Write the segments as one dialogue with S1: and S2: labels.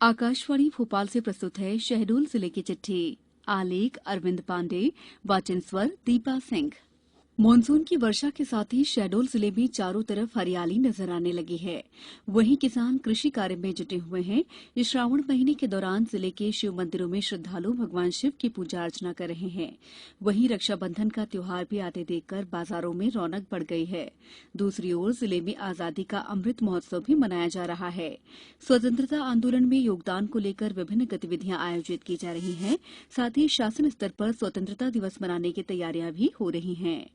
S1: आकाशवाणी भोपाल से प्रस्तुत है शहडोल जिले की चिट्ठी। आलेख अरविंद पांडे, वाचन स्वर दीपा सिंह। मानसून की वर्षा के साथ ही शहडोल जिले में चारों तरफ हरियाली नजर आने लगी है। वहीं किसान कृषि कार्य में जुटे हुए हैं। इस श्रावण महीने के दौरान जिले के शिव मंदिरों में श्रद्धालु भगवान शिव की पूजा अर्चना कर रहे हैं। वहीं रक्षाबंधन का त्योहार भी आते देखकर बाजारों में रौनक बढ़ गई है। दूसरी ओर जिले में आजादी का अमृत महोत्सव भी मनाया जा रहा है। स्वतंत्रता आंदोलन में योगदान को लेकर विभिन्न गतिविधियां आयोजित की जा रही हैं। साथ ही शासन स्तर पर स्वतंत्रता दिवस मनाने की तैयारियां भी हो रही हैं।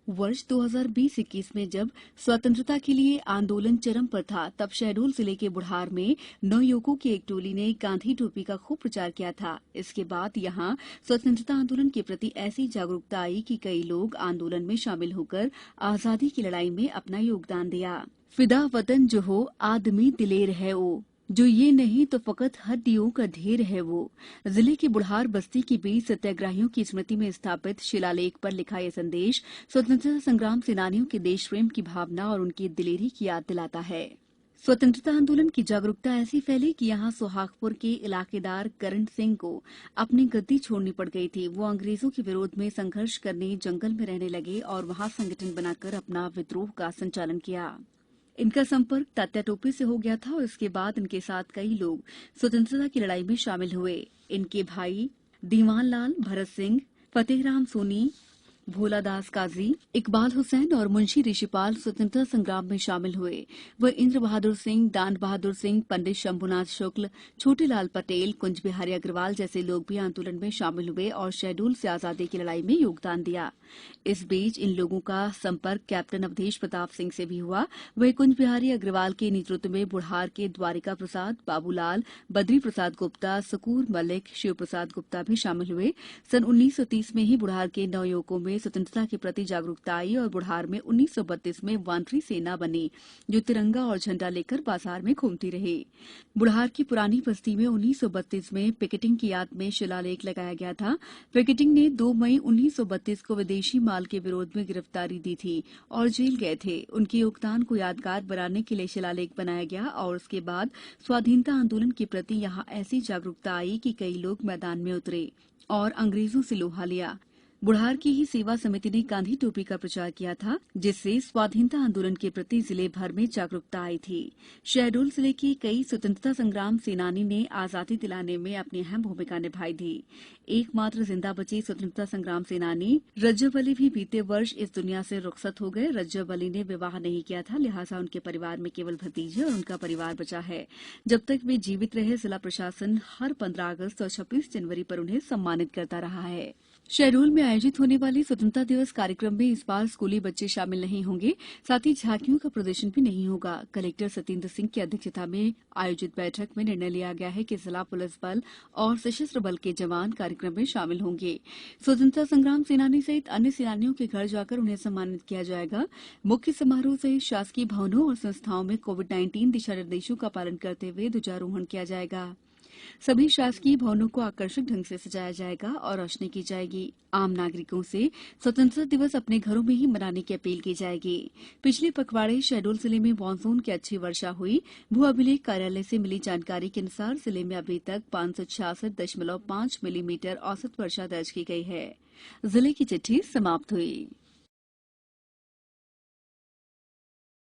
S1: वर्ष 2020-21 में जब स्वतंत्रता के लिए आंदोलन चरम पर था, तब शहडोल जिले के बुढ़ार में नवयुवकों की एक टोली ने गांधी टोपी का खूब प्रचार किया था। इसके बाद यहां स्वतंत्रता आंदोलन के प्रति ऐसी जागरूकता आई कि कई लोग आंदोलन में शामिल होकर आजादी की लड़ाई में अपना योगदान दिया। फिदा वतन जो हो आदमी दिलेर है वो, जो ये नहीं तो फकत हड्डियों का ढेर है वो। जिले की बुढ़ार बस्ती की बीच सत्याग्रहियों की स्मृति में स्थापित शिलालेख पर लिखा यह संदेश स्वतंत्रता संग्राम सेनानियों के देश प्रेम की भावना और उनकी दिलेरी की याद दिलाता है। स्वतंत्रता आंदोलन की जागरूकता ऐसी फैली कि यहाँ सुहागपुर के इलाकेदार करण सिंह को अपनी गद्दी छोड़नी पड़ गई थी। वो अंग्रेजों के विरोध में संघर्ष करने जंगल में रहने लगे और वहां संगठन बनाकर अपना विद्रोह का संचालन किया। इनका संपर्क तात्या टोपे से हो गया था और इसके बाद इनके साथ कई लोग स्वतंत्रता की लड़ाई में शामिल हुए। इनके भाई दीवान लाल, भरत सिंह, फतेहराम सोनी, भोलादास काजी, इकबाल हुसैन और मुंशी ऋषिपाल स्वतंत्रता संग्राम में शामिल हुए। वह इंद्र बहादुर सिंह, दान बहादुर सिंह, पंडित शंभुनाथ शुक्ल, छोटेलाल पटेल, कुंज बिहारी अग्रवाल जैसे लोग भी आंदोलन में शामिल हुए और शहडोल से आजादी की लड़ाई में योगदान दिया। इस बीच इन लोगों का संपर्क कैप्टन अवधेश प्रताप सिंह से भी हुआ। वह कुंज बिहारी अग्रवाल के नेतृत्व में बुढ़ार के द्वारिका प्रसाद, बाबूलाल, बद्री प्रसाद गुप्ता, सकूर मलिक, शिव प्रसाद गुप्ता भी शामिल हुए। सन 1930 में ही बुढ़ार के नवयुवकों में स्वतंत्रता के प्रति जागरूकता आई और बुढ़ार में 1932 में वानरी सेना बनी, जो तिरंगा और झंडा लेकर बाजार में घूमती रही। बुढ़ार की पुरानी बस्ती में 1932 में पिकेटिंग की याद में शिलालेख लगाया गया था। पिकेटिंग ने 2 मई 1932 को विदेशी माल के विरोध में गिरफ्तारी दी थी और जेल गए थे। उनके योगदान को यादगार बनाने के लिए शिलालेख बनाया गया और उसके बाद स्वाधीनता आंदोलन के प्रति यहाँ ऐसी जागरूकता आई कि कई लोग मैदान में उतरे और अंग्रेजों से लोहा लिया। बुढ़ार की ही सेवा समिति ने गांधी टोपी का प्रचार किया था, जिससे स्वाधीनता आंदोलन के प्रति जिले भर में जागरूकता आई थी। शहडोल जिले के कई स्वतंत्रता संग्राम सेनानी ने आजादी दिलाने में अपनी अहम भूमिका निभाई थी। एकमात्र जिंदा बचे स्वतंत्रता संग्राम सेनानी रज्जब अली भी बीते वर्ष इस दुनिया से रुखसत हो गए। रज्जब अली ने विवाह नहीं किया था, लिहाजा उनके परिवार में केवल भतीजे और उनका परिवार बचा है। जब तक वे जीवित रहे, जिला प्रशासन हर 15 अगस्त और 26 जनवरी पर उन्हें सम्मानित करता रहा है। शहडोल में आयोजित होने वाले स्वतंत्रता दिवस कार्यक्रम में इस बार स्कूली बच्चे शामिल नहीं होंगे। साथ ही झांकियों का प्रदर्शन भी नहीं होगा। कलेक्टर सत्येंद्र सिंह की अध्यक्षता में आयोजित बैठक में निर्णय लिया गया है कि जिला पुलिस बल और सशस्त्र बल के जवान कार्यक्रम में शामिल होंगे। स्वतंत्रता संग्राम सेनानी सहित अन्य सेनानियों के घर जाकर उन्हें सम्मानित किया जाएगा। मुख्य समारोह सहित शासकीय भवनों और संस्थाओं में कोविड-19 दिशा निर्देशों का पालन करते हुए ध्वजारोहण किया जाएगा। सभी शासकीय भवनों को आकर्षक ढंग से सजाया जाएगा और रोशनी की जाएगी। आम नागरिकों से स्वतंत्रता दिवस अपने घरों में ही मनाने की अपील की जाएगी। पिछले पखवाड़े शहडोल जिले में मानसून की अच्छी वर्षा हुई। भू अभिलेख कार्यालय से मिली जानकारी के अनुसार जिले में अभी तक 566.5 मिलीमीटर औसत वर्षा दर्ज की गई है। जिले की चिट्ठी समाप्त हुई।